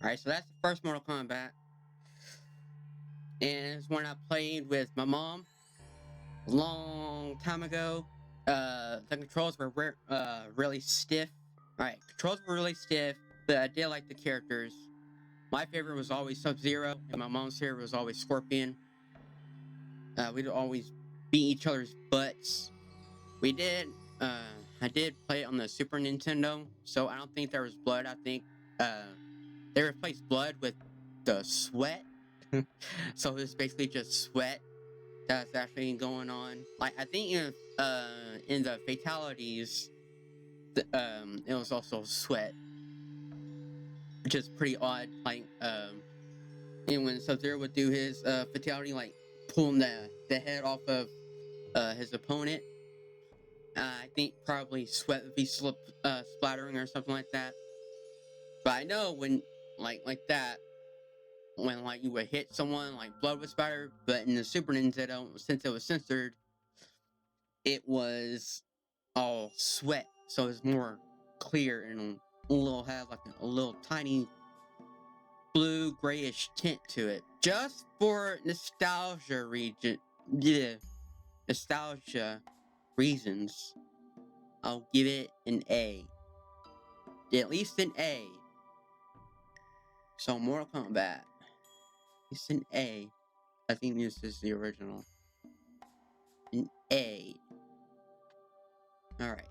Alright, so that's the first Mortal Kombat. And it's one I played with my mom a long time ago. The controls were really stiff. Alright, controls were really stiff, but I did like the characters. My favorite was always Sub-Zero, and my mom's favorite was always Scorpion. We'd always beat each other's butts. We did. I did play it on the Super Nintendo, so I don't think there was blood. I think they replaced blood with the sweat. So it's basically just sweat that's actually going on. Like I think in the fatalities, it was also sweat, which is pretty odd. Like and when Sub-Zero would do his fatality, like pulling the head off of his opponent, I think probably sweat would be splattering or something like that. But I know when like that, when like you would hit someone, like blood would spatter. But in the Super Nintendo, since it was censored, it was all sweat, so it's more clear and a little have like a little tiny blue grayish tint to it. Just for nostalgia reasons, I'll give it an A. At least an A. So Mortal Kombat. It's an A. I think this is the original. An A. Alright.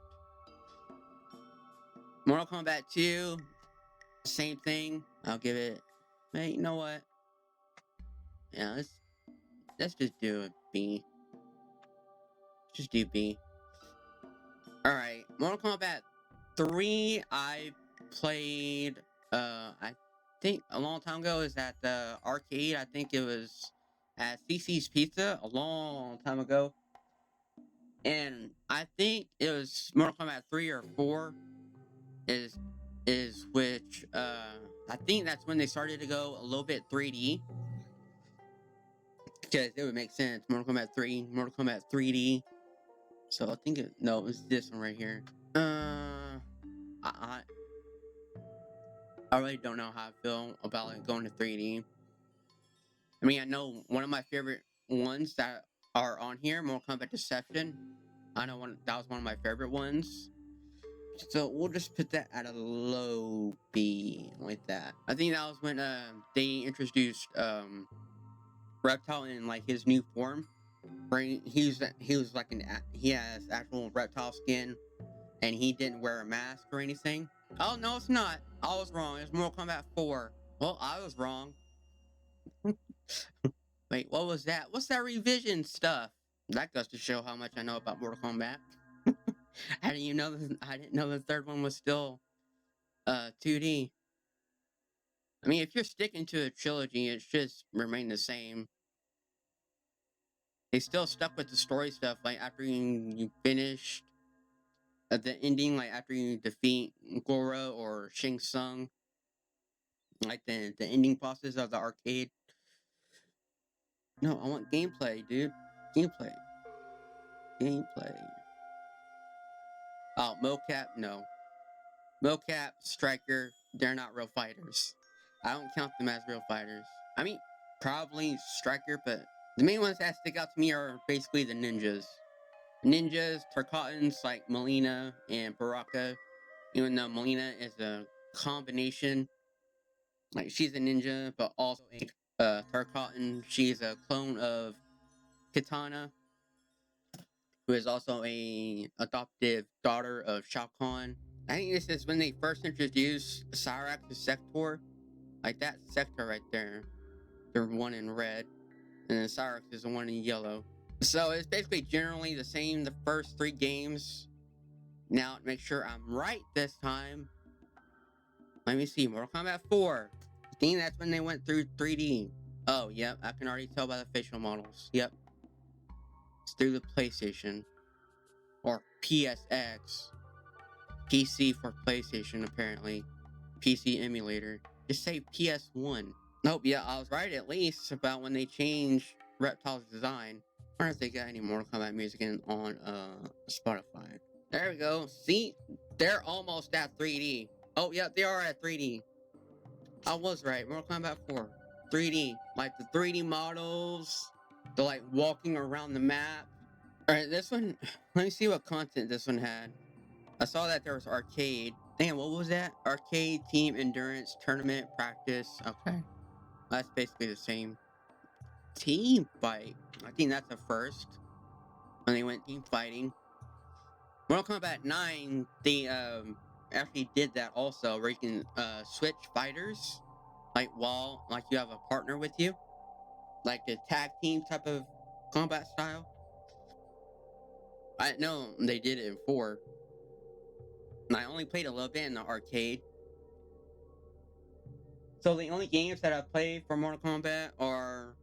Mortal Kombat 2. Same thing. I'll give it. Hey, you know what? Yeah, let's just do a B. Just do B. Alright. Mortal Kombat 3 I played I think a long time ago. Is at the arcade. I think it was at CC's Pizza a long time ago. And I think it was Mortal Kombat 3 or 4 is which I think that's when they started to go a little bit 3D. Because it would make sense. Mortal Kombat 3, Mortal Kombat 3D. So I think no, it's this one right here. I really don't know how I feel about like going to 3D. I mean, I know one of my favorite ones that are on here, Mortal Kombat Deception. I know that was one of my favorite ones. So we'll just put that at a low B, like that. I think that was when they introduced Reptile in like his new form. Where he was like he has actual reptile skin, and he didn't wear a mask or anything. Oh no, it's not. I was wrong. It's Mortal Kombat 4. Well, I was wrong. Wait, what was that? What's that revision stuff? That goes to show how much I know about Mortal Kombat. I didn't know the third one was still 2D. I mean, if you're sticking to a trilogy, it should remain the same. They still stuck with the story stuff, like after you finished the ending, like after you defeat Goro or Shang Tsung, like the ending bosses of the arcade. No, I want gameplay, dude. Gameplay. Oh, mocap, no. Mocap, Striker, they're not real fighters. I don't count them as real fighters. I mean, probably Striker, but the main ones that stick out to me are basically the ninjas. Ninjas, Tarkatans like Melina and Baraka. Even though Melina is a combination, like she's a ninja, but also a Tarkatan. She's a clone of Kitana, who is also a adoptive daughter of Shao Kahn. I think this is when they first introduced Cyrax to Sector. Like that Sector right there. The one in red. And then Cyrax is the one in yellow. So it's basically generally the same the first 3 games. Now, to make sure I'm right this time, let me see. Mortal Kombat 4. I think that's when they went through 3D. Oh, yep. I can already tell by the facial models. Yep. It's through the PlayStation. Or PSX. PC for PlayStation, apparently. PC emulator. Just say PS1. Nope, yeah, I was right at least about when they changed Reptile's design. I wonder if they got any Mortal Kombat music on Spotify. There we go. See? They're almost at 3D. Oh, yeah, they are at 3D. I was right. Mortal Kombat 4. 3D. Like the 3D models. The like walking around the map. Alright, this one. Let me see what content this one had. I saw that there was arcade. Damn, what was that? Arcade, team, endurance, tournament, practice. Okay. That's basically the same. Team fight. I think that's a first. When they went team fighting. Mortal Kombat 9, they actually did that also, where you can switch fighters, like while like you have a partner with you, like the tag team type of combat style. I know they did it in 4. And I only played a little bit in the arcade. So the only games that I played for Mortal Kombat are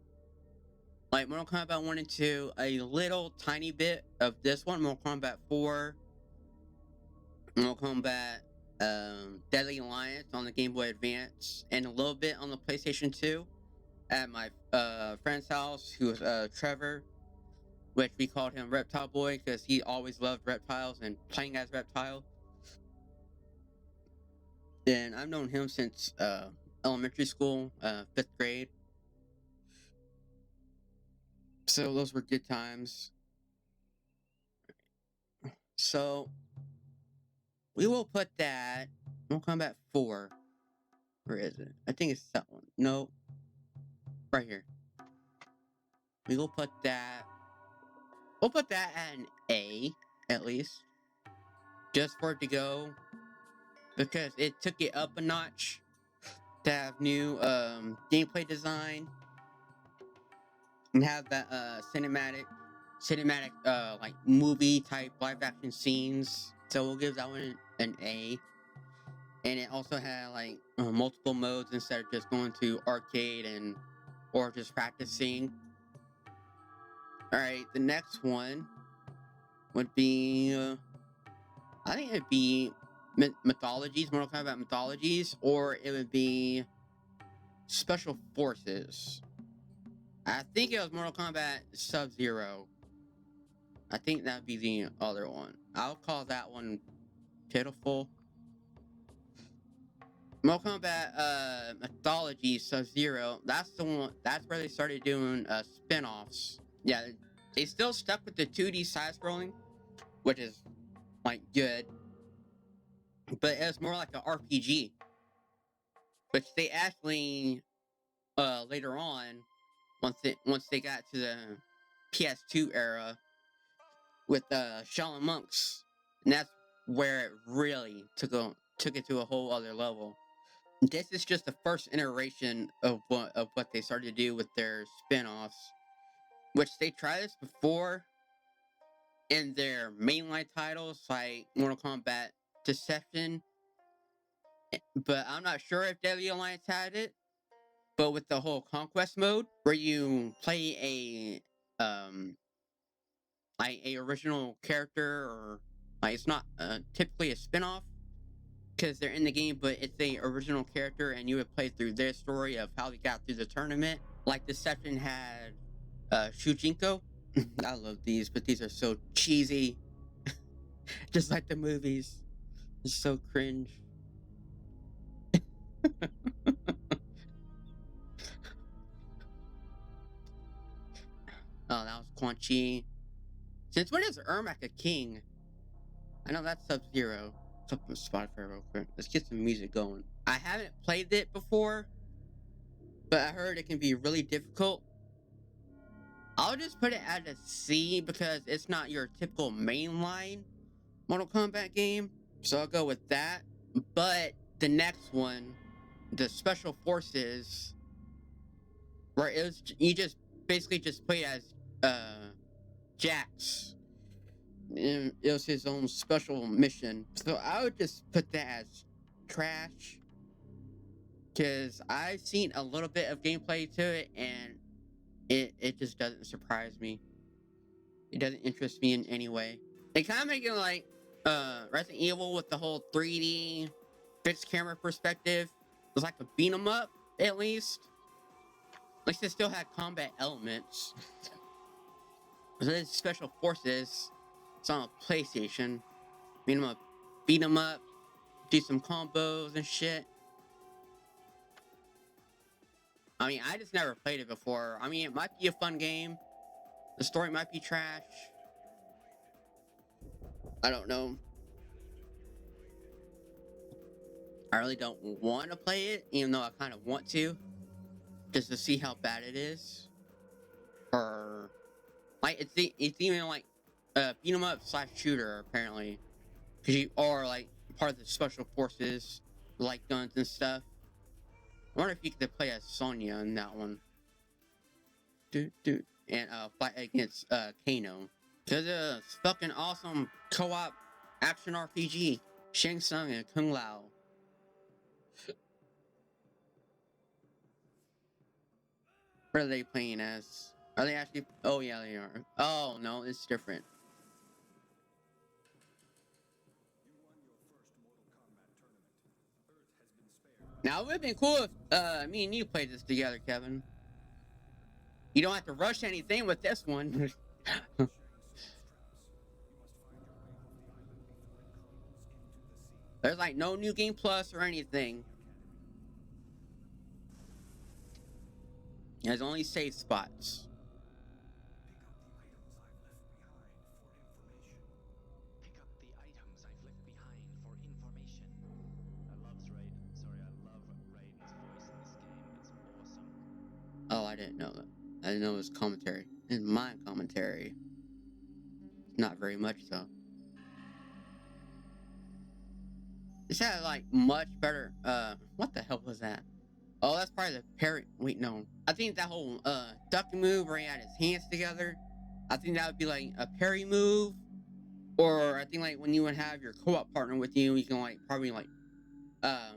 like Mortal Kombat 1 and 2, a little tiny bit of this one, Mortal Kombat 4, Mortal Kombat Deadly Alliance on the Game Boy Advance, and a little bit on the PlayStation 2 at my friend's house, who was Trevor, which we called him Reptile Boy because he always loved reptiles and playing as Reptile. And I've known him since elementary school, 5th grade. So those were good times. So we will put that Mortal Kombat 4. Where is it? I think it's that one. No. Right here. We will put that. We'll put that at an A, at least. Just for it to go. Because it took it up a notch to have new gameplay design. And have that cinematic like movie type live action scenes. So we'll give that one an A. And it also had like multiple modes instead of just going to arcade and or just practicing. Alright, the next one would be I think it'd be Mythologies, Mortal Kombat Mythologies, or it would be Special Forces. I think it was Mortal Kombat Sub-Zero. I think that'd be the other one. I'll call that one pitiful. Mortal Kombat Mythology Sub-Zero, that's the one, that's where they started doing spin-offs. Yeah, they still stuck with the 2D side-scrolling, which is, like, good. But it was more like an RPG. Which they actually, later on, once they got to the PS2 era, with Shaolin Monks, and that's where it really took it to a whole other level. This is just the first iteration of what they started to do with their spin-offs, which they tried this before in their mainline titles like Mortal Kombat Deception, but I'm not sure if Deadly Alliance had it. But with the whole conquest mode, where you play like a original character, or like it's not typically a spin-off because they're in the game, but it's a original character, and you would play through their story of how they got through the tournament. Like Deception had Shujinko. I love these, but these are so cheesy, just like the movies. It's so cringe. Oh, that was Quan Chi. Since when is Ermac a king? I know that's Sub-Zero. Let's open Spotify real quick. Let's get some music going. I haven't played it before, but I heard it can be really difficult. I'll just put it at a C because it's not your typical mainline Mortal Kombat game. So I'll go with that. But the next one, the Special Forces, where it was, you just basically just play as Jax. And it was his own special mission. So I would just put that as trash. Because I've seen a little bit of gameplay to it, and it just doesn't surprise me. It doesn't interest me in any way. It kind of make it like Resident Evil with the whole 3D fixed camera perspective. It was like a beat 'em up, at least. At least it still had combat elements. So this Special Forces, it's on a PlayStation. Beat 'em up, do some combos and shit. I mean, I just never played it before. I mean, it might be a fun game. The story might be trash. I don't know. I really don't want to play it, even though I kind of want to, just to see how bad it is. Or like it's even like beat 'em up slash shooter apparently, because you are like part of the special forces, like guns and stuff. I wonder if you could play as Sonya in that one. And fight against Kano. Cause it's fucking awesome co-op action RPG. Shang Tsung and Kung Lao. What are they playing as? Are they actually? Oh yeah, they are. Oh no, it's different. Now it would have been cool if me and you played this together, Kevin. You don't have to rush anything with this one. There's like no new game plus or anything. There's only save spots. Oh, I didn't know that. I didn't know it was commentary. It's my commentary. Not very much though. This had like much better. What the hell was that? Oh, that's probably the parry. Wait, no. I think that whole ducking move where he had his hands together. I think that would be like a parry move. Or I think like when you would have your co-op partner with you, you can like probably like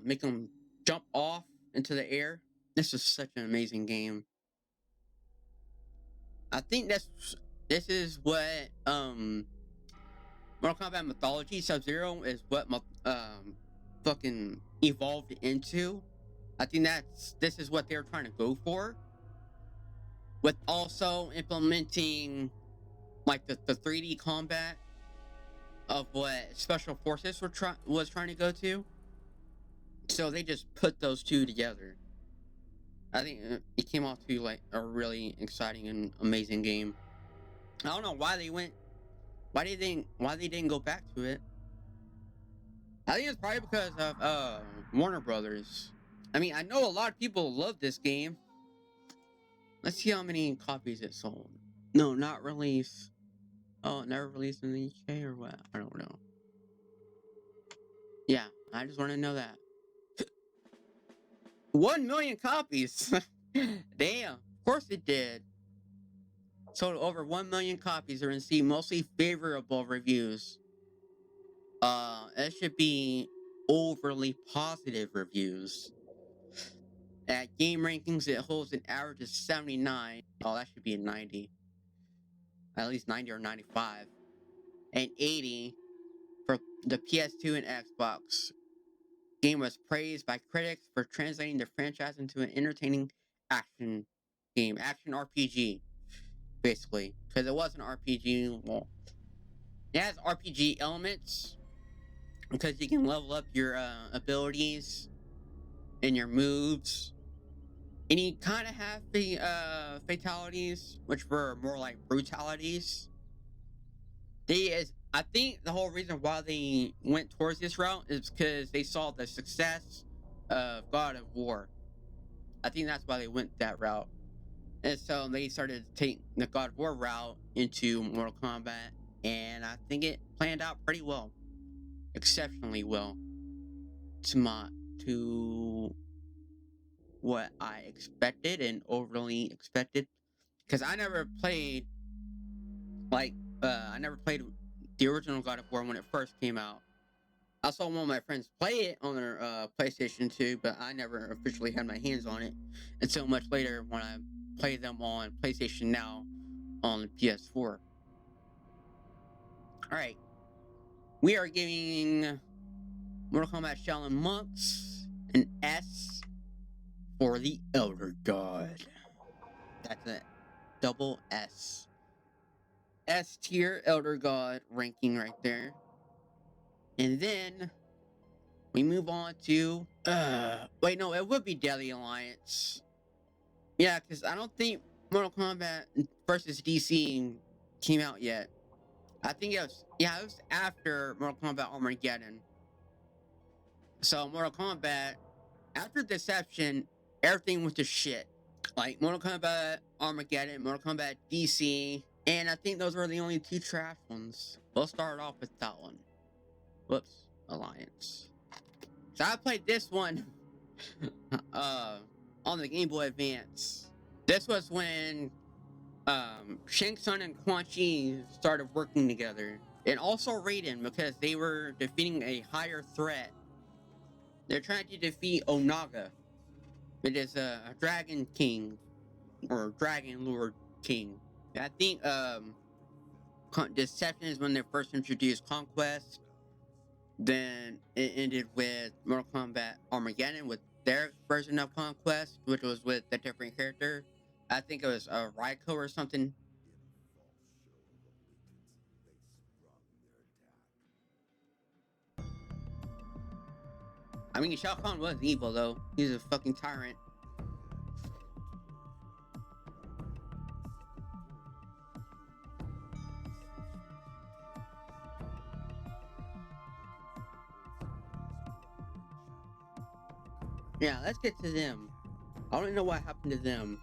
make them jump off into the air. This is such an amazing game. I think this is what Mortal Kombat mythology Sub-Zero is what fucking evolved into. I think this is what they're trying to go for, with also implementing like the 3D combat of what Special Forces was trying to go to. So they just put those two together. I think it came off to be like a really exciting and amazing game. I don't know why they didn't go back to it. I think it's probably because of Warner Brothers. I mean, I know a lot of people love this game. Let's see how many copies it sold. No, not released. Oh, never released in the UK or what? I don't know. Yeah, I just want to know that. 1 million copies. Damn, of course it did. Sold over 1 million copies and received mostly favorable reviews. It should be overly positive reviews. At game rankings, it holds an average of 79. Oh, that should be a 90. At least 90 or 95. And 80 for the PS2 and Xbox. Game was praised by critics for translating the franchise into an entertaining action game, action RPG, basically. Because it was an RPG. Well, it has RPG elements because you can level up your abilities and your moves. And you kind of have the fatalities, which were more like brutalities. I think the whole reason why they went towards this route is because they saw the success of God of War. I think that's why they went that route. And so they started to take the God of War route into Mortal Kombat, and I think it planned out pretty well, exceptionally well, to what I expected and overly expected. Because I never played the original God of War when it first came out. I saw one of my friends play it on their PlayStation 2, but I never officially had my hands on it until much later when I played them on PlayStation Now on the PS4. Alright, we are giving Mortal Kombat Shaolin Monks an S for the Elder God. That's a double S. S tier Elder God ranking right there. And then we move on to wait, no, it would be Deadly Alliance. Yeah, because I don't think Mortal Kombat versus DC came out yet. I think it was after Mortal Kombat Armageddon. So Mortal Kombat, after Deception, everything went to shit. Like Mortal Kombat Armageddon, Mortal Kombat DC, and I think those were the only two trash ones. We'll start off with that one. Whoops, Alliance. So I played this one on the Game Boy Advance. This was when Shang Tsung and Quan Chi started working together. And also Raiden, because they were defeating a higher threat. They're trying to defeat Onaga. It is a Dragon King, or Dragon Lord King. I think Deception is when they first introduced Conquest. Then it ended with Mortal Kombat Armageddon with their version of Conquest, which was with a different character. I think it was Raiko or something. I mean, Shao Kahn was evil though. He's a fucking tyrant. Yeah, let's get to them. I don't know what happened to them.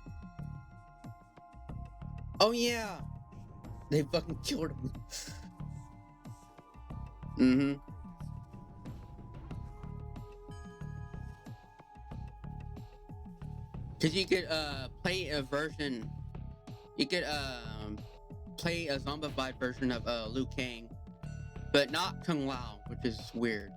Oh yeah, they fucking killed him. Mm-hmm. Cause you could play a version. You could play a zombified version of Liu Kang, but not Kung Lao, which is weird.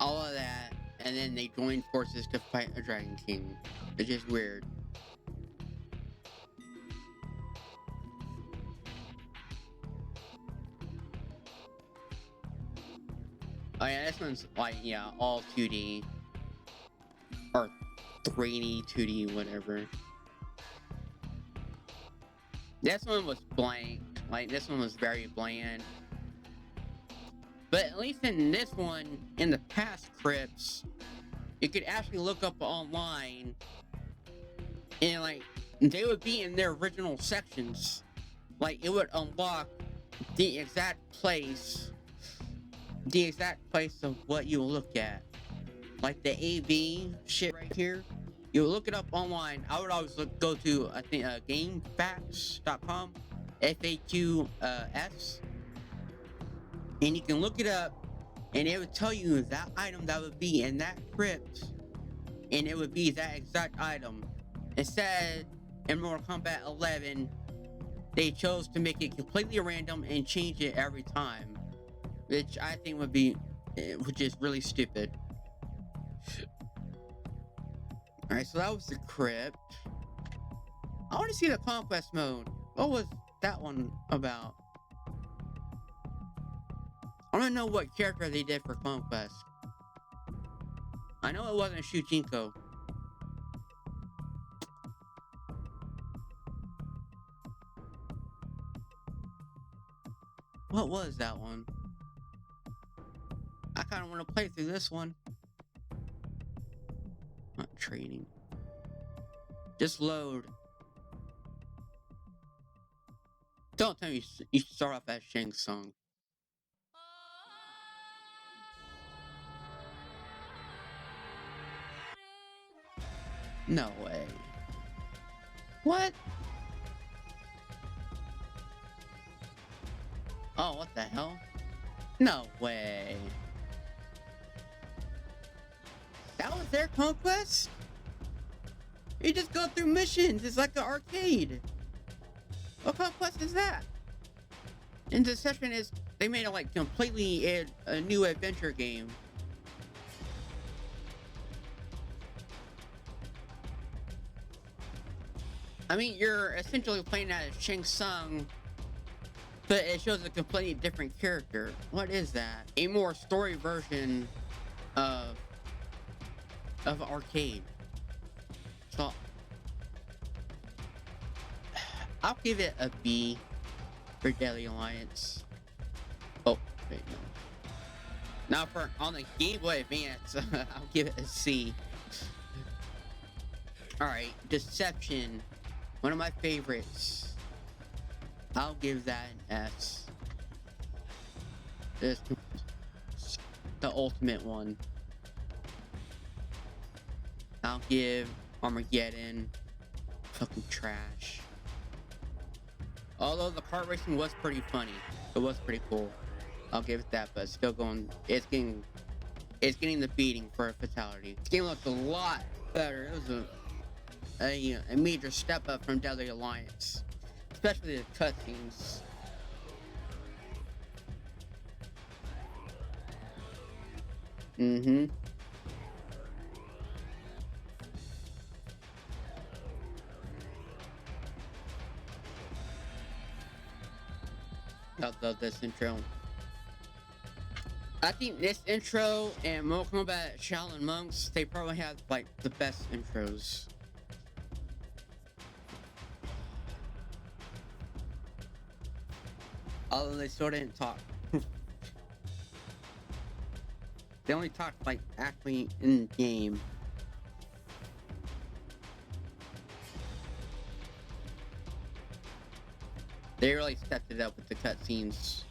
All of that, and then they joined forces to fight a Dragon King. It's just weird. Oh yeah, this one's like, yeah, all 2D. Or 3D, 2D, whatever. This one was blank. Like, this one was very bland. But at least in this one, in the past crypts, you could actually look up online, and like, they would be in their original sections. Like, it would unlock the exact place of what you look at. Like the AV shit right here, you look it up online. I would always go to, I think, gamefacts.com, FAQs, and you can look it up, and it would tell you that item that would be in that crypt, and it would be that exact item. Instead, in Mortal Kombat 11, they chose to make it completely random and change it every time, which I think which is really stupid. Alright, so that was the crypt. I want to see the conquest mode. What was that one about? I don't know what character they did for conquest. I know it wasn't Shujinko. What was that one? I kind of want to play through this one. Not training. Just load. Don't tell me you start off as Shang Tsung. No way. What? Oh, what the hell? No way. That was their conquest? You just go through missions. It's like an arcade. What conquest is that? And Deception is, they made it like completely a new adventure game. I mean, you're essentially playing as Shang Tsung but it shows a completely different character. What is that? A more story version of arcade. So I'll give it a B for Deadly Alliance. Oh, wait, no. Now for on the Game Boy Advance, I'll give it a C. Alright, Deception. One of my favorites. I'll give that an S. This the ultimate one. I'll give Armageddon fucking trash. Although the kart racing was pretty funny. It was pretty cool. I'll give it that, but still going it's getting the beating for a fatality. This game looked a lot better. It was a major step up from Deadly Alliance. Especially the cutscenes. Mm-hmm. I love this intro. I think this intro and Mortal Kombat Shaolin Monks, they probably have like the best intros. Although they still didn't talk. They only talked like actually in game. They really stepped it up with the cutscenes.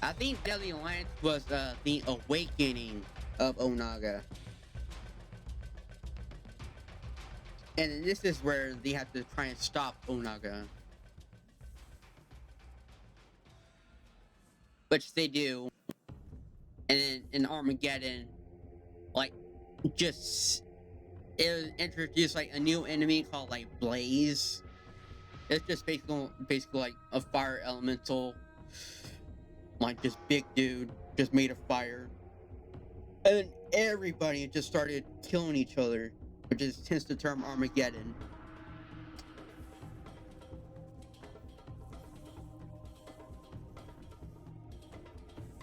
I think Deadly Alliance was the awakening of Onaga. And this is where they have to try and stop Onaga. Which they do. And then in Armageddon, like, just it was introduced like a new enemy called like Blaze. It's just basically like a fire elemental, like this big dude just made of fire, and then everybody just started killing each other, which is hence the term Armageddon.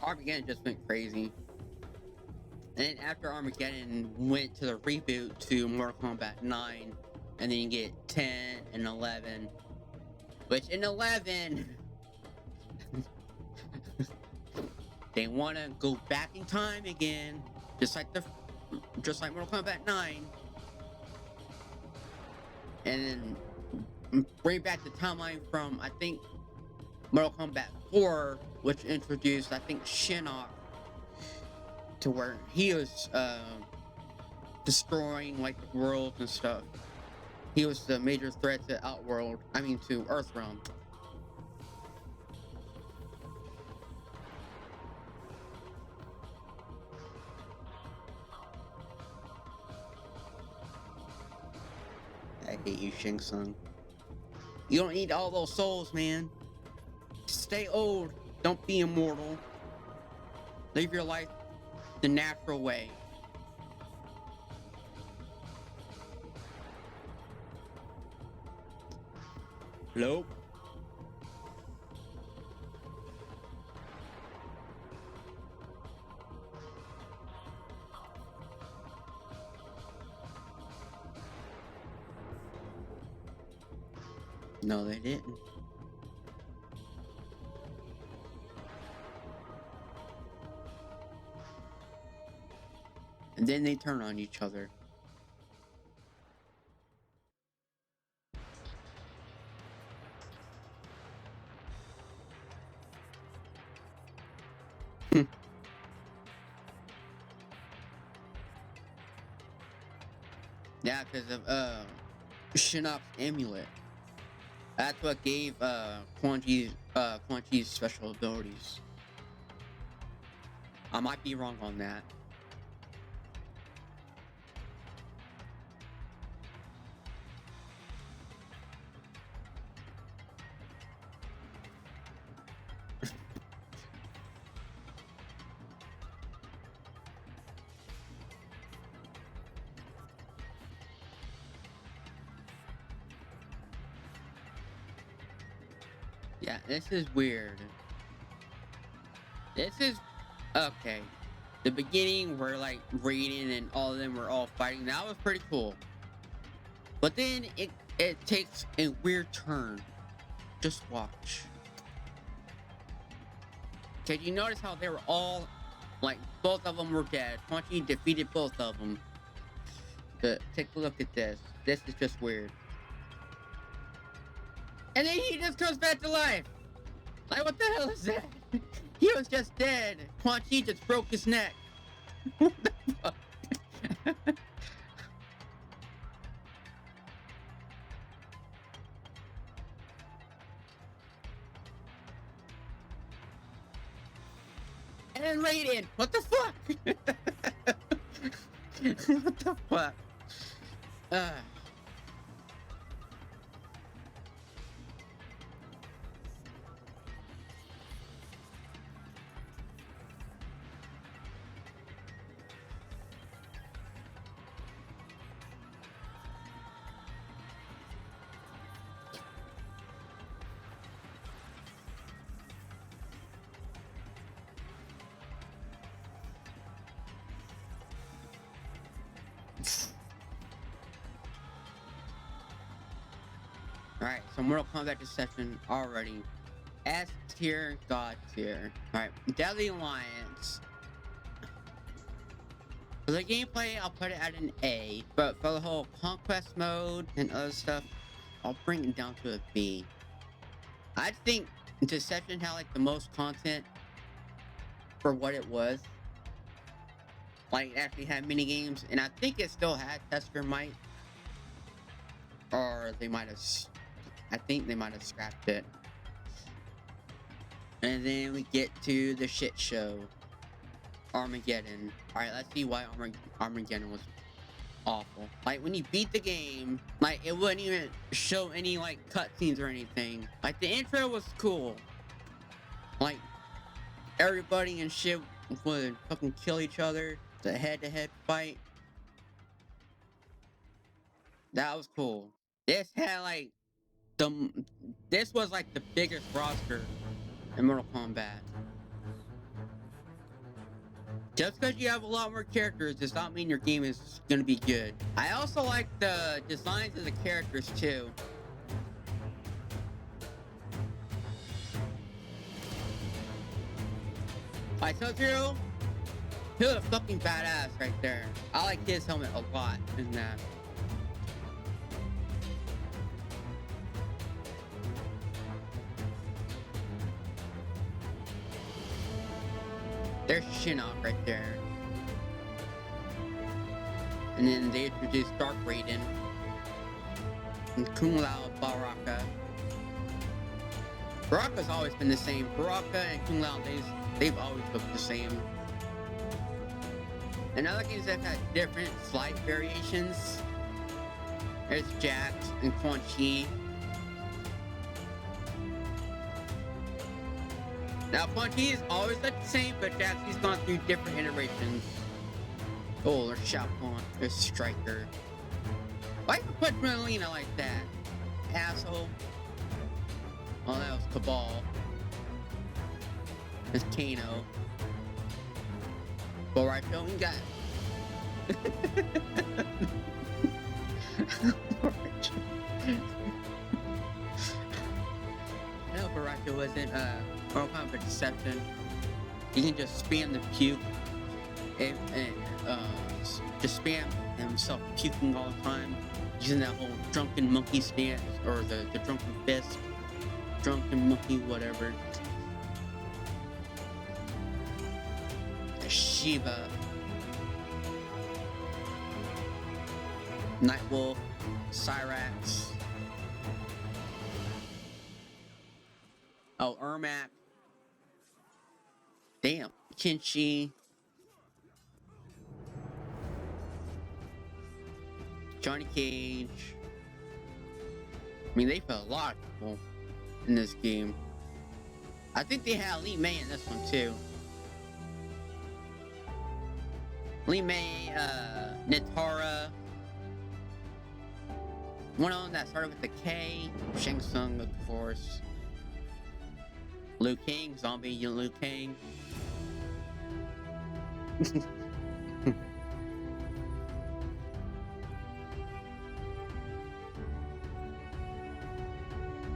Armageddon just went crazy. And then after Armageddon went to the reboot to Mortal Kombat 9, and then you get 10 and 11. Which in 11, they want to go back in time again, just like Mortal Kombat 9, and then bring back the timeline from I think Mortal Kombat 4, which introduced I think Shinnok, to where he was destroying like the world and stuff. He was the major threat to Outworld. I mean to Earthrealm. I hate you, Shang Tsung. You don't need all those souls, man. Stay old. Don't be immortal. Live your life the natural way. Nope. No, they didn't. And then they turn on each other. Yeah, because of Shinnok's amulet. That's what gave Quan Chi's special abilities. I might be wrong on that. Yeah, this is weird. This is okay. The beginning where like Raiden and all of them were all fighting. That was pretty cool. But then it takes a weird turn. Just watch. Did you notice how they were all like both of them were dead? Quan Chi defeated both of them. But take a look at this. This is just weird. And then he just comes back to life. Like, what the hell is that? He was just dead. Quan Chi just broke his neck. What the fuck? And then Raiden. What the fuck? What the fuck? Alright, so Mortal Kombat Deception already. S tier, God tier. Alright, Deadly Alliance. For the gameplay, I'll put it at an A. But for the whole conquest mode and other stuff, I'll bring it down to a B. I think Deception had like the most content for what it was. Like, it actually had mini games, and I think it still had Tester Might. Or they might have... I think they might have scrapped it. And then we get to the shit show. Armageddon. Alright, let's see why Armageddon was awful. Like, when you beat the game, like, it wouldn't even show any, like, cutscenes or anything. Like, the intro was cool. Like, everybody and shit would fucking kill each other. The head-to-head fight. That was cool. This had, like, this was like the biggest roster in Mortal Kombat. Just because you have a lot more characters does not mean your game is gonna be good. I also like the designs of the characters too. Like Sub-Zero, he was a fucking badass right there. I like his helmet a lot in that. There's Shinnok right there. And then they introduced Dark Raiden. And Kung Lao Baraka. Baraka's always been the same. Baraka and Kung Lao, they've always looked the same. In other games that have had different slight variations. There's Jax and Quan Chi. Now, Quan Chi is always like the same, but Jax, he's gone through different iterations. Oh, there's Shao Kahn, there's Striker. Why you put Melina like that? Asshole. Oh, that was Cabal. There's Kano. Well, right, Joe, we got... I know Baraka wasn't, Mortal Kombat Deception. You can just spam the puke and just spam himself puking all the time, using that whole drunken monkey stance or the drunken fist, drunken monkey, whatever. Shiva, Nightwolf, Cyrax. Oh, Ermac. Damn. Kenshi. Johnny Cage. I mean, they put a lot of people in this game. I think they had Li Mei in this one, too. Li Mei, Nitara. One of them that started with the K. Shang Tsung, of course. Liu Kang, zombie Liu Kang.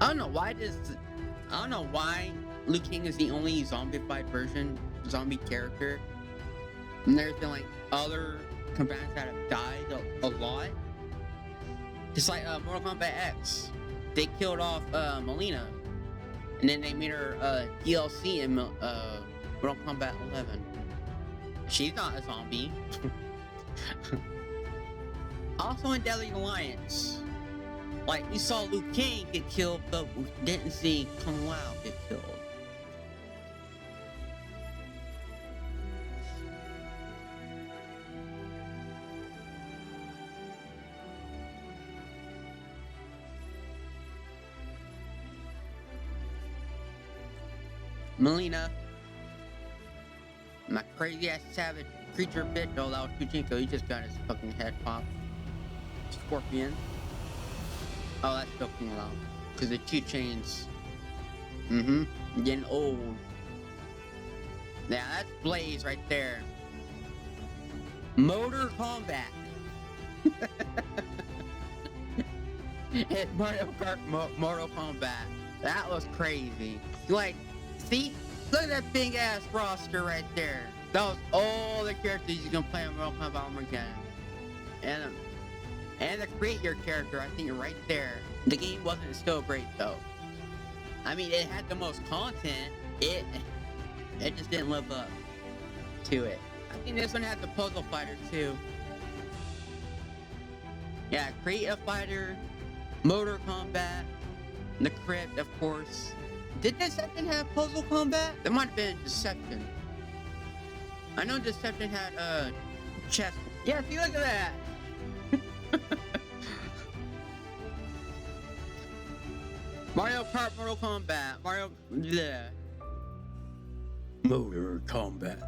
I don't know why I don't know why Liu Kang is the only zombified version, zombie character. And there's been like other combatants that have died a lot. Just like Mortal Kombat X, they killed off Melina, and then they made her DLC in Mortal Kombat 11. She's not a zombie. Also in Deadly Alliance, like we saw Liu Kang get killed, but we didn't see Kung Lao get killed. Melina, my crazy ass savage creature bit. Oh, that was Kuchinko. He just got his fucking head popped. Scorpion. Oh, that's still Kung Lao. Because the 2 chains. Getting old. Yeah, that's Blaze right there. Mortal Kombat. It's Mortal Kombat. That was crazy. Like, see? Look at that big ass roster right there. That was all the characters you can play in Mortal Kombat Armageddon. And to create your character, I think right there. The game wasn't still great though. I mean, it had the most content. It just didn't live up to it. I think this one had the puzzle fighter too. Yeah, create a fighter, Mortal Kombat, the Crypt, of course. Did Deception have puzzle combat? That might have been Deception. I know Deception had chess. Yeah, see, look at that. Mario Kart, Mortal Kombat, yeah. Mortal Kombat.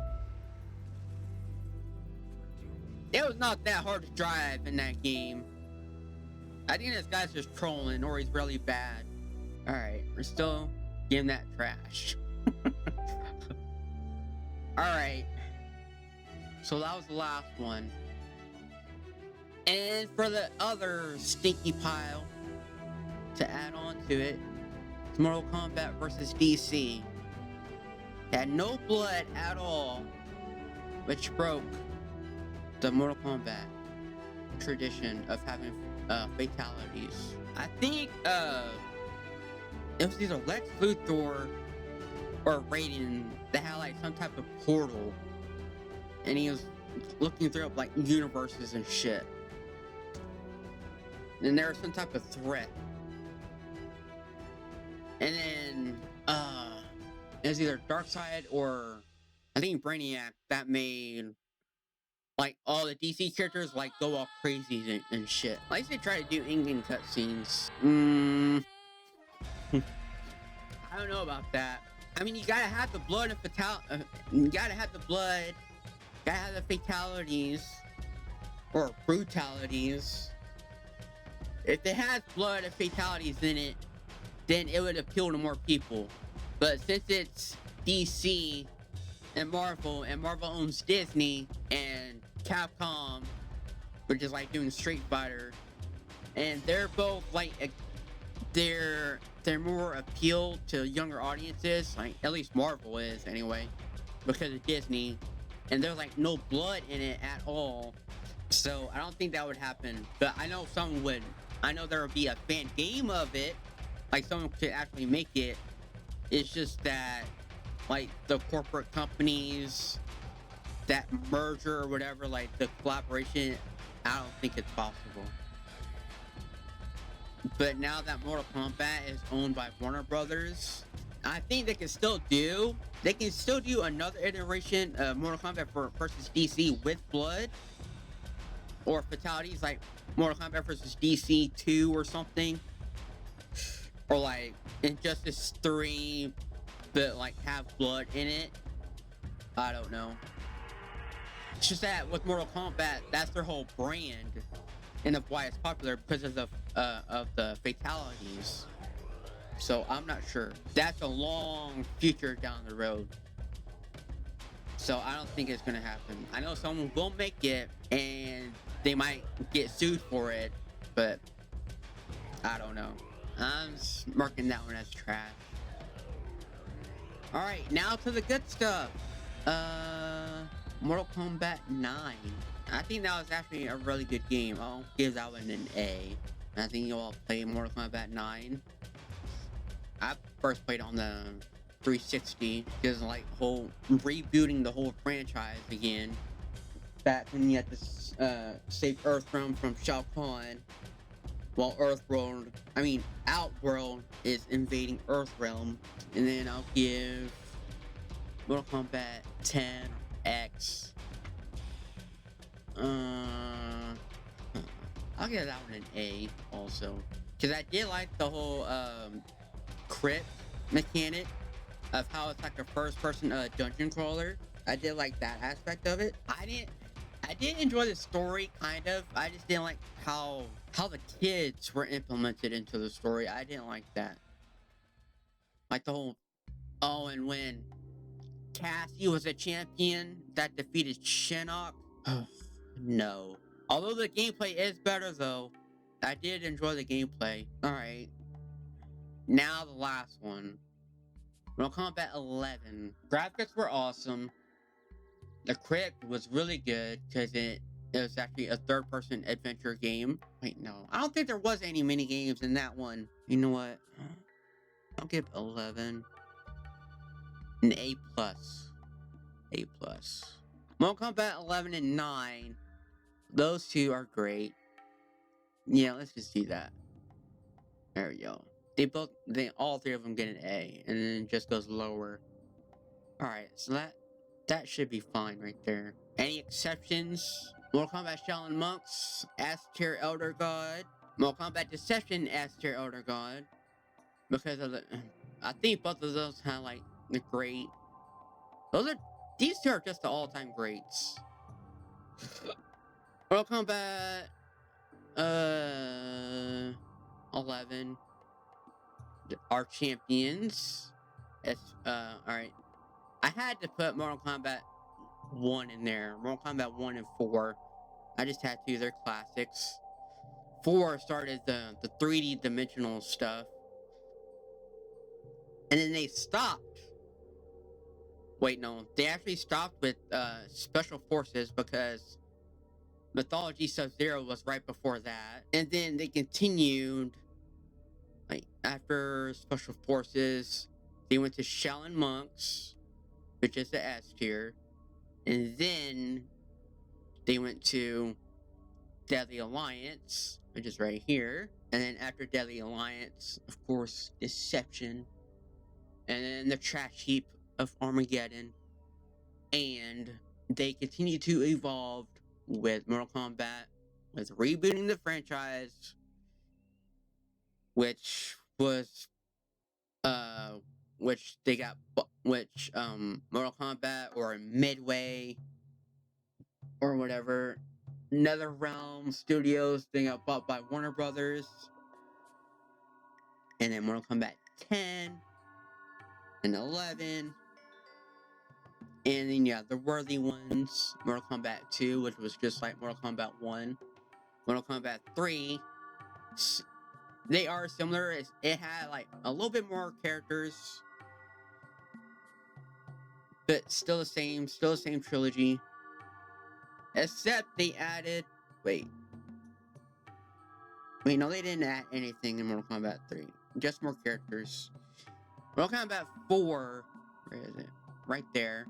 It was not that hard to drive in that game. I think this guy's just trolling, or he's really bad. Alright, we're still getting that trash. Alright. So that was the last one. And for the other stinky pile to add on to it, it's Mortal Kombat versus DC. It had no blood at all, which broke the Mortal Kombat tradition of having fatalities. I think it was either Lex Luthor or Raiden that had like some type of portal, and he was looking through like universes and shit. And there was some type of threat. And then it was either Darkseid or I think Brainiac that made like all the DC characters like go all crazy and shit. At least they try to do in-game cutscenes. I don't know about that. I mean, you gotta have the blood and you gotta have the blood. Gotta have the fatalities or brutalities. If it has blood and fatalities in it, then it would appeal to more people. But since it's DC and Marvel owns Disney and Capcom, which is like doing Street Fighter, and they're both like they're more appeal to younger audiences, like at least Marvel is anyway, because of Disney, and there's like no blood in it at all. So I don't think that would happen. But I know someone would. I know there would be a fan game of it, like someone could actually make it. It's just that like the corporate companies, that merger or whatever, like the collaboration, I don't think it's possible. But now that Mortal Kombat is owned by Warner Brothers, I think they can still do another iteration of Mortal Kombat versus DC with blood or fatalities, like Mortal Kombat versus DC 2 or something, or like Injustice 3 but like have blood in it. I don't know. It's just that with Mortal Kombat, that's their whole brand, and of why it's popular, because of the fatalities. So I'm not sure. That's a long future down the road. So I don't think it's gonna happen. I know someone will make it and they might get sued for it, but I don't know. I'm marking that one as trash. Alright, now to the good stuff. Mortal Kombat 9. I think that was actually a really good game. I'll give that one an A. I think you all played Mortal Kombat 9. I first played on the 360 because like whole rebooting the whole franchise again. Back when you had to save Earthrealm from Shao Kahn, while Outworld is invading Earthrealm, and then I'll give Mortal Kombat 10 X. I'll give that one an A also, because I did like the whole crit mechanic of how it's like a first-person dungeon crawler. I did like that aspect of it. I did enjoy the story kind of. I just didn't like how the kids were implemented into the story. I didn't like that. Like the whole and when Cassie was a champion that defeated Shinnok. No. Although the gameplay is better though, I did enjoy the gameplay. Alright. Now the last one. Mortal Kombat 11. Graphics were awesome. The crit was really good because it was actually a third-person adventure game. Wait, no. I don't think there was any mini games in that one. You know what? I'll give 11 an A+. A+. Mortal Kombat 11 and 9. Those two are great. Yeah, let's just do that. There we go. All three of them get an A, and then it just goes lower. Alright, so that should be fine right there. Any exceptions? Mortal Kombat Shaolin Monks, S tier Elder God. Mortal Kombat Deception, S tier Elder God. Because of I think both of those have like the great. These two are just the all-time greats. Mortal Kombat, 11. Our champions. Alright. I had to put Mortal Kombat 1 in there. Mortal Kombat 1 and 4. I just had to. They're classics. 4 started the 3D dimensional stuff. And then they stopped. Wait, no. They actually stopped with Special Forces because Mythology Sub-Zero was right before that. And then they continued. Like, after Special Forces, they went to Shaolin Monks, which is the S tier. And then they went to Deadly Alliance, which is right here. And then after Deadly Alliance, of course, Deception. And then the trash heap of Armageddon. And they continue to evolve with Mortal Kombat, with rebooting the franchise, which was Mortal Kombat or Midway or whatever, NetherRealm Studios, they got bought by Warner Brothers. And then Mortal Kombat 10 and 11. And then yeah, the worthy ones, Mortal Kombat 2, which was just like Mortal Kombat 1. Mortal Kombat 3, they are similar. It had like a little bit more characters, but still the same trilogy. Except they added, wait, no, they didn't add anything in Mortal Kombat 3. Just more characters. Mortal Kombat 4, where is it? Right there.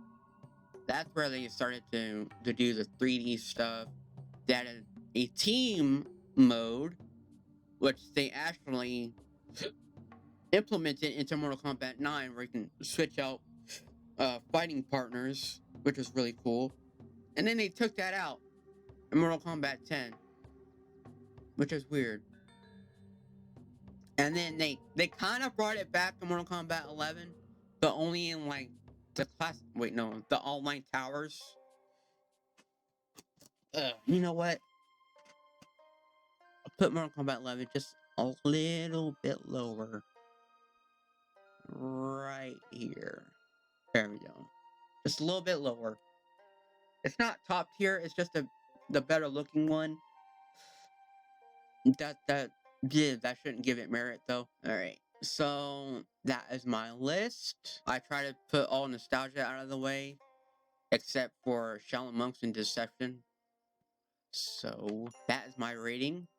That's where they started to do the 3D stuff. They added a team mode, which they actually implemented into Mortal Kombat 9, where you can switch out fighting partners, which was really cool. And then they took that out in Mortal Kombat 10, which is weird. And then they kind of brought it back to Mortal Kombat 11, but only in like the online towers. You know what? I'll put Mortal Kombat 11 just a little bit lower. right here. There we go. Just a little bit lower. It's not top tier. It's just the better looking one. Yeah, that shouldn't give it merit though. All right. So that is my list. I try to put all nostalgia out of the way, except for Shaolin Monks and Deception. So that is my rating.